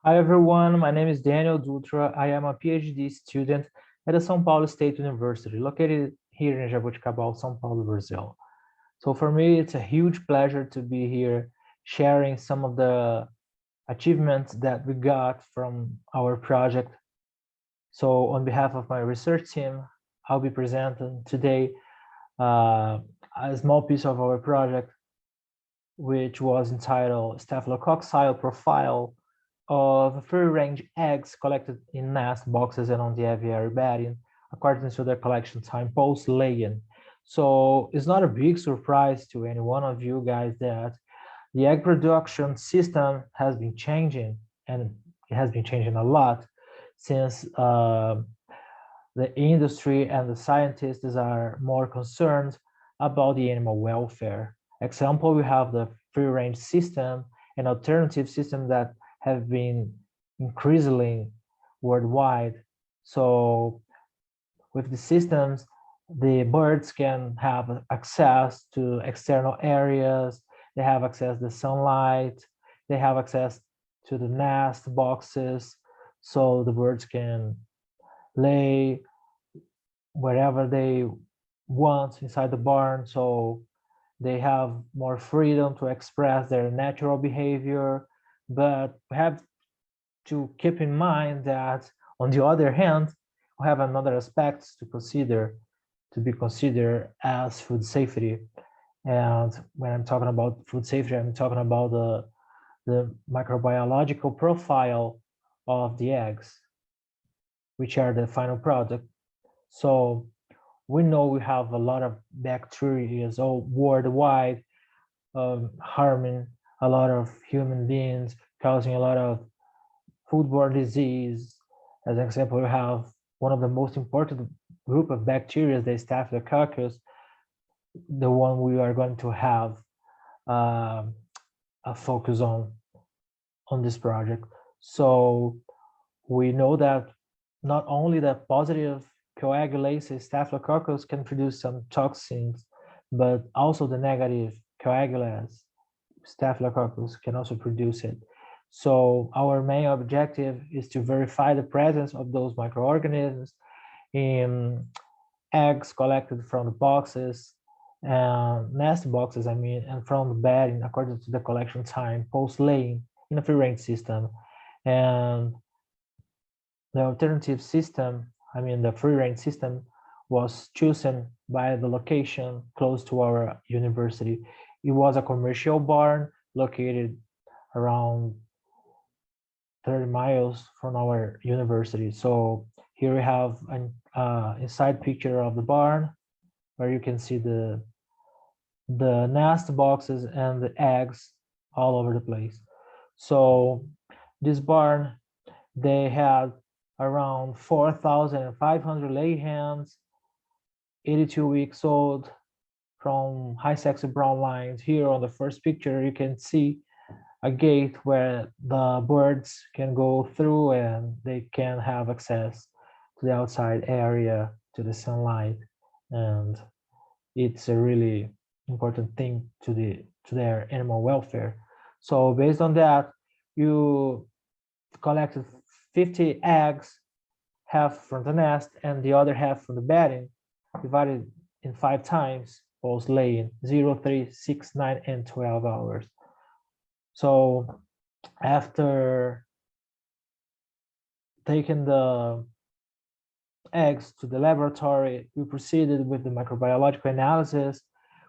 Hi everyone, my name is Daniel Dutra. I am a PhD student at the São Paulo State University, located here in Jaboticabal, São Paulo, Brazil. So for me, it's a huge pleasure to be here sharing some of the achievements that we got from our project. So on behalf of my research team, I'll be presenting today a small piece of our project, which was entitled Staphylococci profile of free-range eggs collected in nest boxes and on the aviary bedding, according to their collection time post-laying. So it's not a big surprise to any one of you guys that the egg production system has been changing, and it has been changing a lot since the industry and the scientists are more concerned about the animal welfare. Example, we have the free-range system, an alternative system that have been increasingly worldwide. So with the systems, the birds can have access to external areas, they have access to sunlight, they have access to the nest boxes, so the birds can lay wherever they want inside the barn, so they have more freedom to express their natural behavior. But we have to keep in mind that on the other hand, we have another aspects to be considered as food safety. And when I'm talking about food safety, I'm talking about the microbiological profile of the eggs, which are the final product. So we know we have a lot of bacteria all worldwide, harming a lot of human beings, causing a lot of foodborne disease. As an example, we have one of the most important group of bacteria, the Staphylococcus, the one we are going to have a focus on this project. So we know that not only the positive coagulase Staphylococcus can produce some toxins, but also the negative coagulase Staphylococcus can also produce it. So our main objective is to verify the presence of those microorganisms in eggs collected from the boxes and nest boxes, and from the bedding according to the collection time post-laying in a free-range system. And the alternative system, the free-range system, was chosen by the location close to our university. It was a commercial barn located around 30 miles from our university. So here we have an inside picture of the barn where you can see the nest boxes and the eggs all over the place. So this barn, they had around 4,500 lay hens, 82 weeks old, from high sexy brown lines. Here on the first picture, you can see a gate where the birds can go through and they can have access to the outside area, to the sunlight, and it's a really important thing to their animal welfare. So based on that, you collected 50 eggs, half from the nest and the other half from the bedding, divided in 5 times post laying, 0, 3, 6, 9, and 12 hours. So after taking the eggs to the laboratory, we proceeded with the microbiological analysis.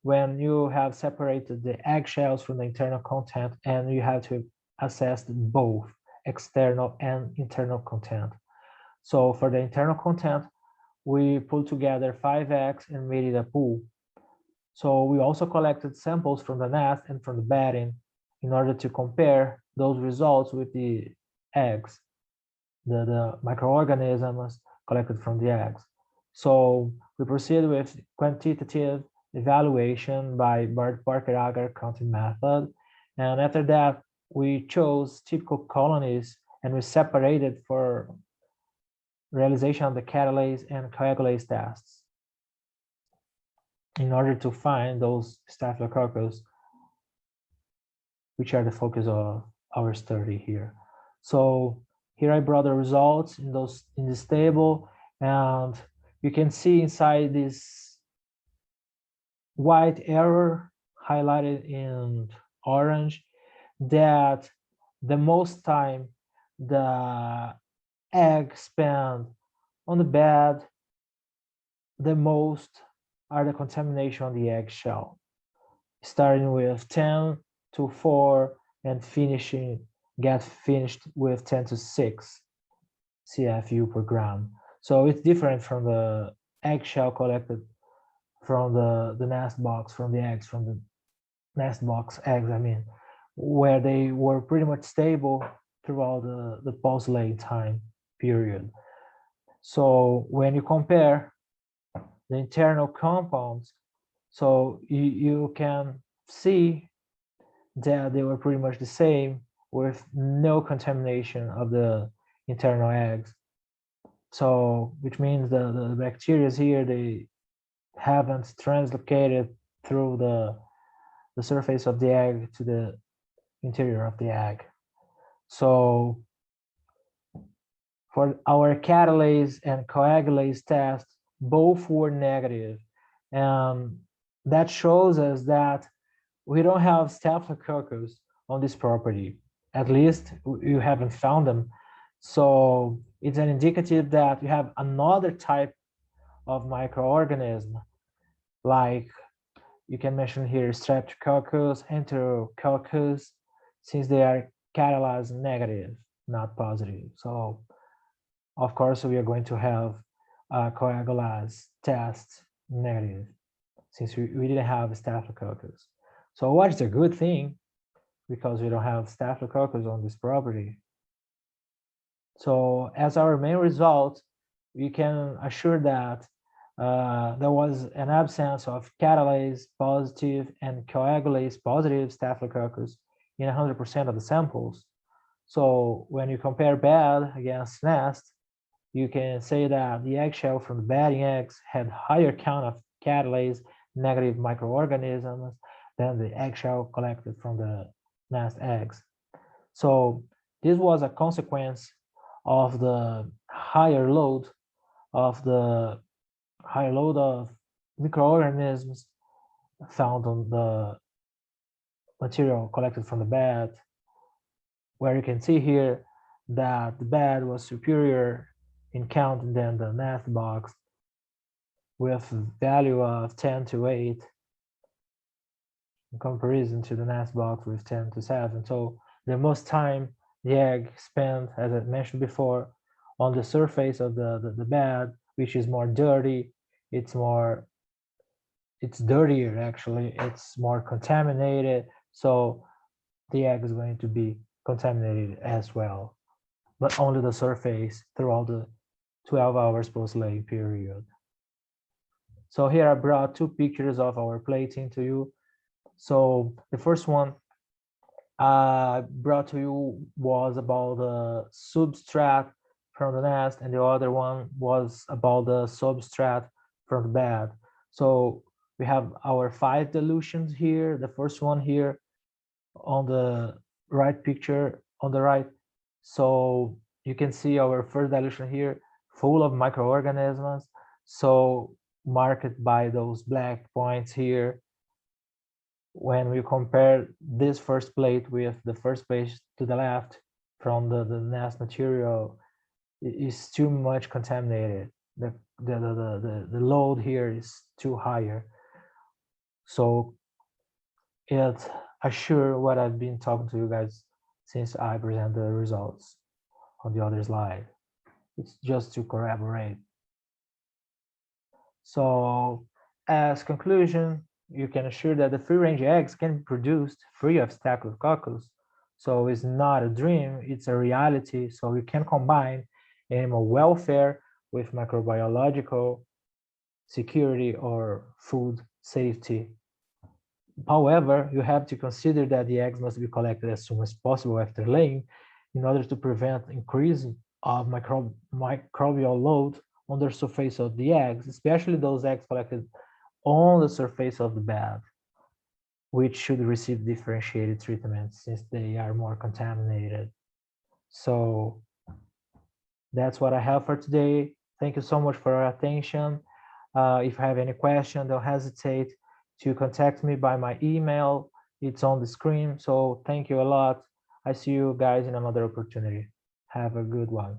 When you have separated the eggshells from the internal content, and you have to assess both external and internal content. So for the internal content, we pulled together 5 eggs and made it a pool. So we also collected samples from the nest and from the bedding in order to compare those results with the eggs, the microorganisms collected from the eggs. So we proceed with quantitative evaluation by Barker-Agar counting method. And after that, we chose typical colonies and we separated for realization of the catalase and coagulase tests in order to find those Staphylococcus, which are the focus of our study here. So here I brought the results in this table, and you can see inside this white arrow highlighted in orange that the most time the egg spent on the bed, the most are the contamination on the eggshell, starting with 10 to 4 and get finished with 10 to 6 CFU per gram. So it's different from the eggshell collected from the nest box, from the eggs, from the nest box eggs, I mean, where they were pretty much stable throughout the post-laying time period. So when you compare the internal compounds, so you can see that they were pretty much the same with no contamination of the internal eggs. So which means the bacteria here, they haven't translocated through the surface of the egg to the interior of the egg. So for our catalase and coagulase tests, both were negative. And that shows us that we don't have Staphylococcus on this property. At least you haven't found them. So it's an indicative that you have another type of microorganism, like you can mention here Streptococcus, Enterococcus, since they are catalase negative, not positive. So of course we are going to have coagulase test negative, since we didn't have Staphylococcus. So what's a good thing, because we don't have Staphylococcus on this property. So as our main result, we can assure that there was an absence of catalase positive and coagulase positive Staphylococcus in 100% of the samples. So when you compare bed against nest, you can say that the eggshell from the bedding eggs had higher count of catalase negative microorganisms than the eggshell collected from the nest eggs. So this was a consequence of the higher load of microorganisms found on the material collected from the bed, where you can see here that the bed was superior in count than the nest box, with value of 10 to 8 in comparison to the nest box with 10 to 7. So the most time the egg spent, as I mentioned before, on the surface of the bed, which is more dirty, it's dirtier actually, it's more contaminated, so the egg is going to be contaminated as well, but only the surface throughout the 12 hours post-laying period. So here I brought two pictures of our plating to you. So the first one I brought to you was about the substrate from the nest, and the other one was about the substrate from the bed. So we have our 5 dilutions here. The first one here on the right picture on the right. So you can see our first dilution here, full of microorganisms. So marked by those black points here. When we compare this first plate with the first plate to the left from the nest material, it is too much contaminated. The load here is too higher. So it assures what I've been talking to you guys since I present the results on the other slide. It's just to corroborate. So as conclusion, you can assure that the free-range eggs can be produced free of Staphylococcus. So it's not a dream, it's a reality. So you can combine animal welfare with microbiological security or food safety. However, you have to consider that the eggs must be collected as soon as possible after laying in order to prevent increase of microbial load on the surface of the eggs, especially those eggs collected on the surface of the bed, which should receive differentiated treatment since they are more contaminated. So that's what I have for today. Thank you so much for your attention. If you have any question, don't hesitate to contact me by my email. It's on the screen. So thank you a lot. I see you guys in another opportunity. Have a good one.